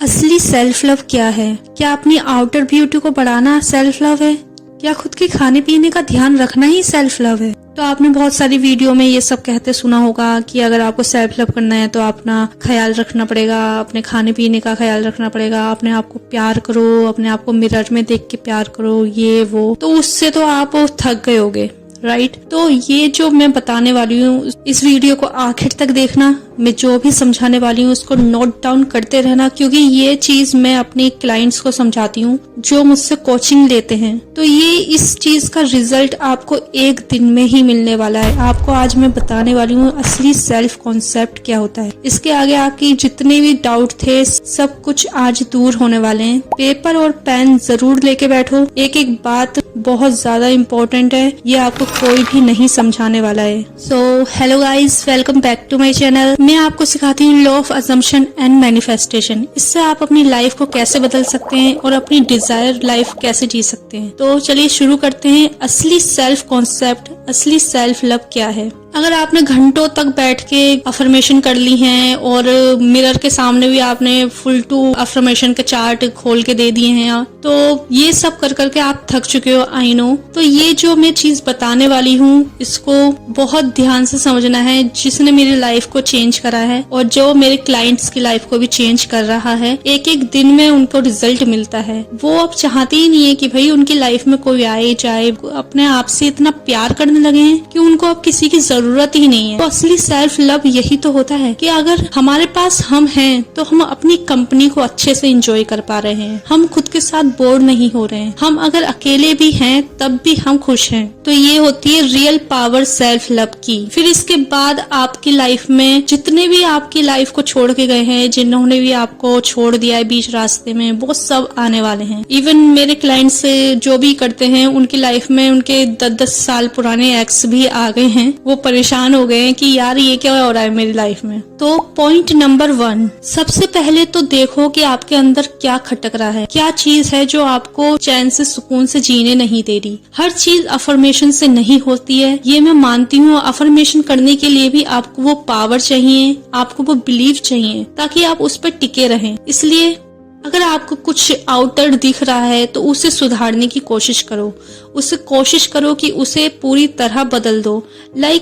असली self love क्या है? क्या अपनी आउटर ब्यूटी को बढ़ाना सेल्फ लव है? क्या खुद के खाने पीने का ध्यान रखना ही सेल्फ लव है? तो आपने बहुत सारी वीडियो में ये सब कहते सुना होगा कि अगर आपको सेल्फ लव करना है तो अपना ख्याल रखना पड़ेगा, अपने खाने पीने का ख्याल रखना पड़ेगा, अपने आप को प्यार करो, अपने आप को मिरर में देख के प्यार करो, ये वो। तो उससे तो आप थक गए होगे, राइट? तो ये जो मैं बताने वाली हूँ, इस वीडियो को आखिर तक देखना। मैं जो भी समझाने वाली हूँ उसको नोट डाउन करते रहना, क्योंकि ये चीज मैं अपने क्लाइंट्स को समझाती हूँ जो मुझसे कोचिंग लेते हैं। तो ये इस चीज का रिजल्ट आपको एक दिन में ही मिलने वाला है। आपको आज मैं बताने वाली हूँ असली सेल्फ कॉन्सेप्ट क्या होता है। इसके आगे आपकी जितने भी डाउट थे सब कुछ आज दूर होने वाले हैं। पेपर और पेन जरूर लेके बैठो। एक एक बात बहुत ज्यादा इम्पोर्टेंट है, ये आपको कोई भी नहीं समझाने वाला है। So hello guys, welcome back to my channel. मैं आपको सिखाती हूँ law of assumption and manifestation. इससे आप अपनी लाइफ को कैसे बदल सकते हैं और अपनी डिजायर लाइफ कैसे जी सकते हैं। तो चलिए शुरू करते हैं। असली सेल्फ कॉन्सेप्ट, असली सेल्फ लव क्या है? अगर आपने घंटों तक बैठ के अफर्मेशन कर ली हैं और मिरर के सामने भी आपने फुल टू अफर्मेशन के चार्ट खोल के दे दिए हैं, तो ये सब कर करके आप थक चुके हो, आई नो। तो ये जो मैं चीज बताने वाली हूँ इसको बहुत ध्यान से समझना है, जिसने मेरी लाइफ को चेंज करा है और जो मेरे क्लाइंट्स की लाइफ को भी चेंज कर रहा है। एक एक दिन में उनको रिजल्ट मिलता है। वो अब चाहते ही नहीं है कि भाई उनकी लाइफ में कोई आए जाए, अपने आप से इतना प्यार करने लगे हैं कि उनको अब किसी की जरूरत ही नहीं है। तो असली सेल्फ लव यही तो होता है कि अगर हमारे पास हम हैं तो हम अपनी कंपनी को अच्छे से एंजॉय कर पा रहे हैं, हम खुद के साथ बोर नहीं हो रहे हैं, हम अगर अकेले भी हैं तब भी हम खुश हैं। तो ये होती है रियल पावर सेल्फ लव की। फिर इसके बाद आपकी लाइफ में जितने भी आपकी लाइफ को छोड़ के गए हैं, जिन्होंने भी आपको छोड़ दिया है बीच रास्ते में, वो सब आने वाले हैं। इवन मेरे क्लाइंट से जो भी करते हैं उनकी लाइफ में उनके 10-10 साल पुराने एक्स भी आ गए हैं। वो परेशान हो गए हैं कि यार ये क्या हो रहा है मेरी लाइफ में। तो पॉइंट नंबर 1, सबसे पहले तो देखो कि आपके अंदर क्या खटक रहा है, क्या चीज है जो आपको चैन से सुकून से जीने नहीं दे रही। हर चीज अफर्मेशन से नहीं होती है, ये मैं मानती हूँ। अफर्मेशन करने के लिए भी आपको वो पावर चाहिए, आपको वो बिलीव चाहिए ताकि आप उस पर टिके रहें। इसलिए अगर आपको कुछ आउटर दिख रहा है तो उसे सुधारने की कोशिश करो, उसे कोशिश करो कि उसे पूरी तरह बदल दो।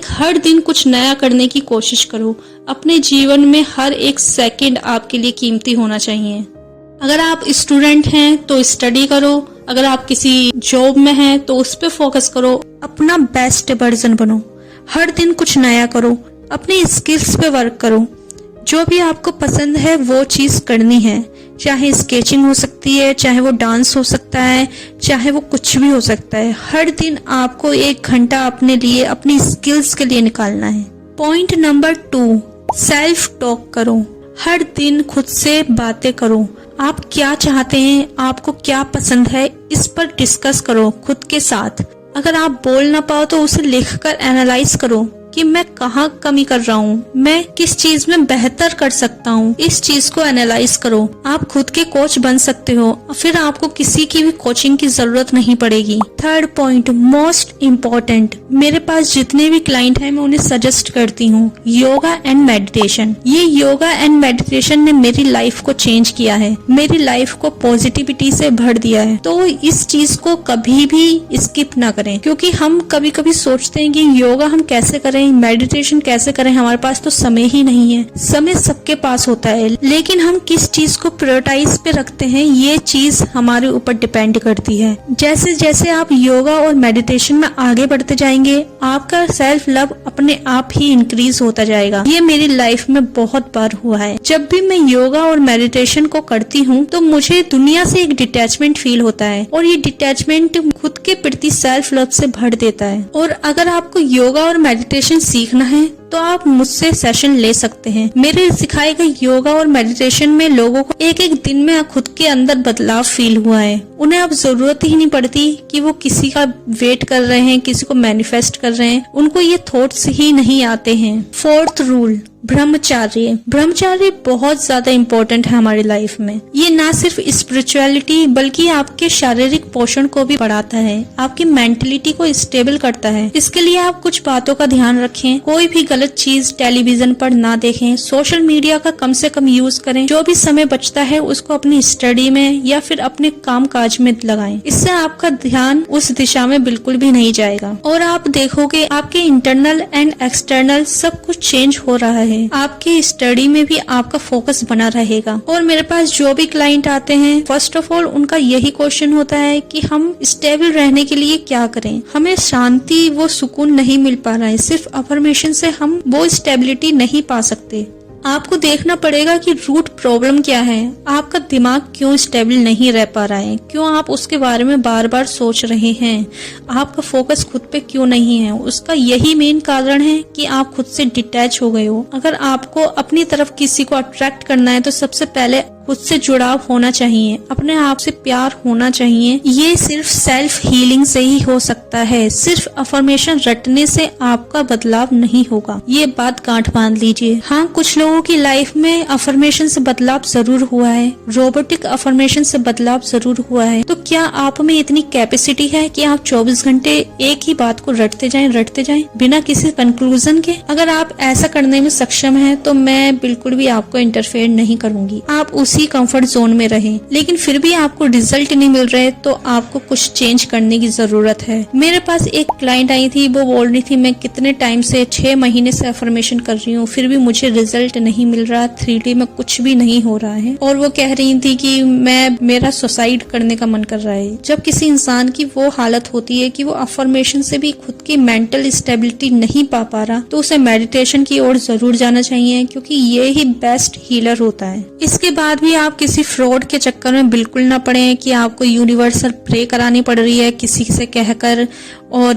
हर दिन कुछ नया करने की कोशिश करो। अपने जीवन में हर एक सेकंड आपके लिए कीमती होना चाहिए। अगर आप स्टूडेंट हैं तो स्टडी करो, अगर आप किसी जॉब में हैं तो उस पर फोकस करो। अपना बेस्ट वर्जन बनो, हर दिन कुछ नया करो, अपनी स्किल्स पे वर्क करो। जो भी आपको पसंद है वो चीज करनी है, चाहे स्केचिंग हो सकती है, चाहे वो डांस हो सकता है, चाहे वो कुछ भी हो सकता है। हर दिन आपको 1 घंटा अपने लिए, अपनी स्किल्स के लिए निकालना है। पॉइंट नंबर 2, सेल्फ टॉक करो। हर दिन खुद से बातें करो। आप क्या चाहते हैं, आपको क्या पसंद है, इस पर डिस्कस करो खुद के साथ। अगर आप बोल ना पाओ तो उसे लिखकर एनालाइज करो कि मैं कहाँ कमी कर रहा हूँ, मैं किस चीज में बेहतर कर सकता हूँ। इस चीज को एनालाइज करो। आप खुद के कोच बन सकते हो, फिर आपको किसी की भी कोचिंग की जरूरत नहीं पड़ेगी। 3rd पॉइंट, मोस्ट इम्पोर्टेंट, मेरे पास जितने भी क्लाइंट हैं मैं उन्हें सजेस्ट करती हूँ योगा एंड मेडिटेशन। ये योगा एंड मेडिटेशन ने मेरी लाइफ को चेंज किया है, मेरी लाइफ को पॉजिटिविटी से भर दिया है। तो इस चीज को कभी भी स्किप ना करें, क्योंकि हम कभी कभी सोचते हैं कि योगा हम कैसे करें, मेडिटेशन कैसे करें, हमारे पास तो समय ही नहीं है। समय सबके पास होता है, लेकिन हम किस चीज को प्रायोरिटाइज पे रखते हैं ये चीज हमारे ऊपर डिपेंड करती है। जैसे जैसे आप योगा और मेडिटेशन में आगे बढ़ते जाएंगे, आपका सेल्फ लव अपने आप ही इंक्रीज होता जाएगा। ये मेरी लाइफ में बहुत बार हुआ है। जब भी मैं योगा और मेडिटेशन को करती हूँ तो मुझे दुनिया से एक डिटैचमेंट फील होता है, और ये डिटैचमेंट खुद के प्रति सेल्फ लव से भर देता है। और अगर आपको योगा और मेडिटेशन सीखना है तो आप मुझसे सेशन ले सकते हैं। मेरे सिखाए गए योगा और मेडिटेशन में लोगों को एक एक दिन में खुद के अंदर बदलाव फील हुआ है। उन्हें अब जरूरत ही नहीं पड़ती कि वो किसी का वेट कर रहे हैं, किसी को मैनिफेस्ट कर रहे हैं, उनको ये थॉट्स ही नहीं आते हैं। 4th रूल, ब्रह्मचार्य बहुत ज्यादा इम्पोर्टेंट है हमारी लाइफ में। ये ना सिर्फ स्पिरिचुअलिटी बल्कि आपके शारीरिक पोषण को भी बढ़ाता है, आपकी मेंटलिटी को स्टेबल करता है। इसके लिए आप कुछ बातों का ध्यान रखें, कोई भी गलत चीज टेलीविजन पर ना देखें, सोशल मीडिया का कम से कम यूज करें, जो भी समय बचता है उसको अपनी स्टडी में या फिर अपने काम काज में लगाएं। इससे आपका ध्यान उस दिशा में बिल्कुल भी नहीं जाएगा और आप देखोगे आपके इंटरनल एंड एक्सटर्नल सब कुछ चेंज हो रहा है। आपके स्टडी में भी आपका फोकस बना रहेगा। और मेरे पास जो भी क्लाइंट आते हैं, फर्स्ट ऑफ ऑल उनका यही क्वेश्चन होता है कि हम स्टेबल रहने के लिए क्या करें। हमें शांति वो सुकून नहीं मिल पा रहा है, सिर्फ अफर्मेशन से हम वो स्टेबिलिटी नहीं पा सकते। आपको देखना पड़ेगा कि रूट प्रॉब्लम क्या है, आपका दिमाग क्यों स्टेबल नहीं रह पा रहा है, क्यों आप उसके बारे में बार बार सोच रहे हैं, आपका फोकस खुद पे क्यों नहीं है। उसका यही मेन कारण है कि आप खुद से डिटैच हो गए हो। अगर आपको अपनी तरफ किसी को अट्रैक्ट करना है तो सबसे पहले खुद से जुड़ाव होना चाहिए, अपने आप से प्यार होना चाहिए। ये सिर्फ सेल्फ हीलिंग से ही हो सकता है, सिर्फ अफर्मेशन रटने से आपका बदलाव नहीं होगा। ये बात गांठ बांध लीजिए। हाँ, कुछ लोगों की लाइफ में अफर्मेशन से बदलाव जरूर हुआ है, रोबोटिक अफर्मेशन से बदलाव जरूर हुआ है। तो क्या आप में इतनी कैपेसिटी है कि आप 24 घंटे एक ही बात को रटते जाएं बिना किसी कंक्लूजन के? अगर आप ऐसा करने में सक्षम हैं तो मैं बिल्कुल भी आपको इंटरफेयर नहीं करूंगी। आप उसी कंफर्ट जोन में रहें, लेकिन फिर भी आपको रिजल्ट नहीं मिल रहे तो आपको कुछ चेंज करने की जरूरत है। मेरे पास एक क्लाइंट आई थी, वो बोल रही थी मैं कितने टाइम से 6 महीने से अफर्मेशन कर रही हूँ, फिर भी मुझे रिजल्ट नहीं मिल रहा, 3D में कुछ भी नहीं हो रहा है। और वो कह रही थी कि मेरा सुसाइड करने का मन कर रहा है। जब किसी इंसान की वो हालत होती है कि वो अफर्मेशन से भी खुद की मेंटल स्टेबिलिटी नहीं पा रहा, तो उसे मेडिटेशन की ओर जरूर जाना चाहिए, क्योंकि ये ही बेस्ट हीलर होता है। इसके बाद भी आप किसी फ्रॉड के चक्कर में बिल्कुल ना पड़े कि आपको यूनिवर्सल प्रे करानी पड़ रही है किसी से कहकर, और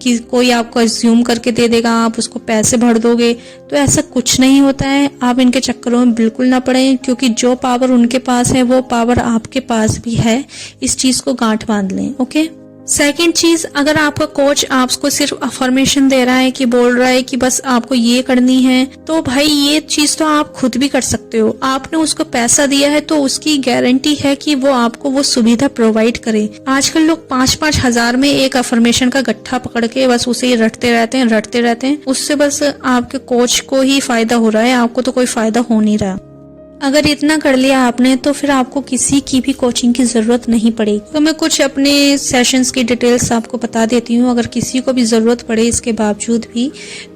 कि कोई आपको अज्यूम करके दे देगा, आप उसको पैसे भर दोगे। तो ऐसा कुछ नहीं होता है। आप इनके चक्करों में बिल्कुल ना पड़े, क्योंकि जो पावर उनके पास है वो पावर आपके पास भी है। इस चीज को गांठ बांध लें। ओके। सेकेंड चीज, अगर आपका कोच आपको सिर्फ अफर्मेशन दे रहा है कि बोल रहा है कि बस आपको ये करनी है, तो भाई ये चीज तो आप खुद भी कर सकते हो। आपने उसको पैसा दिया है तो उसकी गारंटी है कि वो आपको वो सुविधा प्रोवाइड करे। आजकल लोग 5-5 हजार में एक अफर्मेशन का गट्ठा पकड़ के बस उसे ही रटते रहते हैं। उससे बस आपके कोच को ही फायदा हो रहा है, आपको तो कोई फायदा हो नहीं रहा। अगर इतना कर लिया आपने तो फिर आपको किसी की भी कोचिंग की जरूरत नहीं पड़ेगी। तो मैं कुछ अपने सेशंस की डिटेल्स आपको बता देती हूँ। अगर किसी को भी जरूरत पड़े इसके बावजूद भी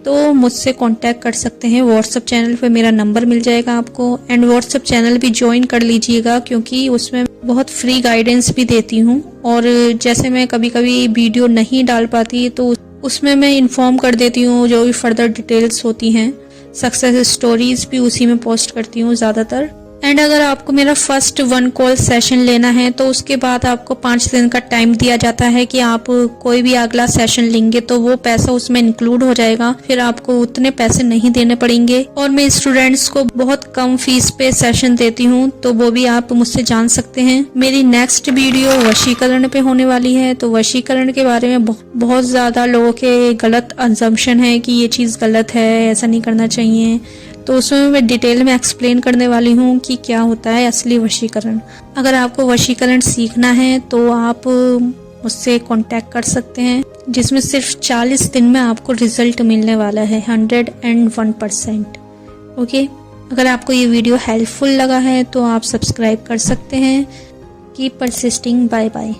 तो मुझसे कांटेक्ट कर सकते हैं। व्हाट्सएप चैनल पे मेरा नंबर मिल जाएगा आपको, एंड व्हाट्सएप चैनल भी ज्वाइन कर लीजिएगा, क्योंकि उसमें बहुत फ्री गाइडेंस भी देती हूँ। और जैसे मैं कभी कभी वीडियो नहीं डाल पाती तो उसमें मैं इन्फॉर्म कर देती हूँ जो भी फर्दर डिटेल्स होती हैं। सक्सेस स्टोरीज भी उसी में पोस्ट करती हूँ ज्यादातर। एंड अगर आपको मेरा फर्स्ट 1 कॉल सेशन लेना है तो उसके बाद आपको 5 दिन का टाइम दिया जाता है कि आप कोई भी अगला सेशन लेंगे तो वो पैसा उसमें इंक्लूड हो जाएगा, फिर आपको उतने पैसे नहीं देने पड़ेंगे। और मैं स्टूडेंट्स को बहुत कम फीस पे सेशन देती हूँ, तो वो भी आप मुझसे जान सकते हैं। मेरी नेक्स्ट वीडियो वशीकरण पे होने वाली है, तो वशीकरण के बारे में बहुत ज्यादा लोगों के गलत अजम्पशन है कि ये चीज गलत है, ऐसा नहीं करना चाहिए। तो उसमें मैं डिटेल में एक्सप्लेन करने वाली हूँ कि क्या होता है असली वशीकरण। अगर आपको वशीकरण सीखना है तो आप मुझसे कांटेक्ट कर सकते हैं, जिसमें सिर्फ 40 दिन में आपको रिजल्ट मिलने वाला है 101%। ओके। अगर आपको ये वीडियो हेल्पफुल लगा है तो आप सब्सक्राइब कर सकते हैं। Keep persisting. Bye bye.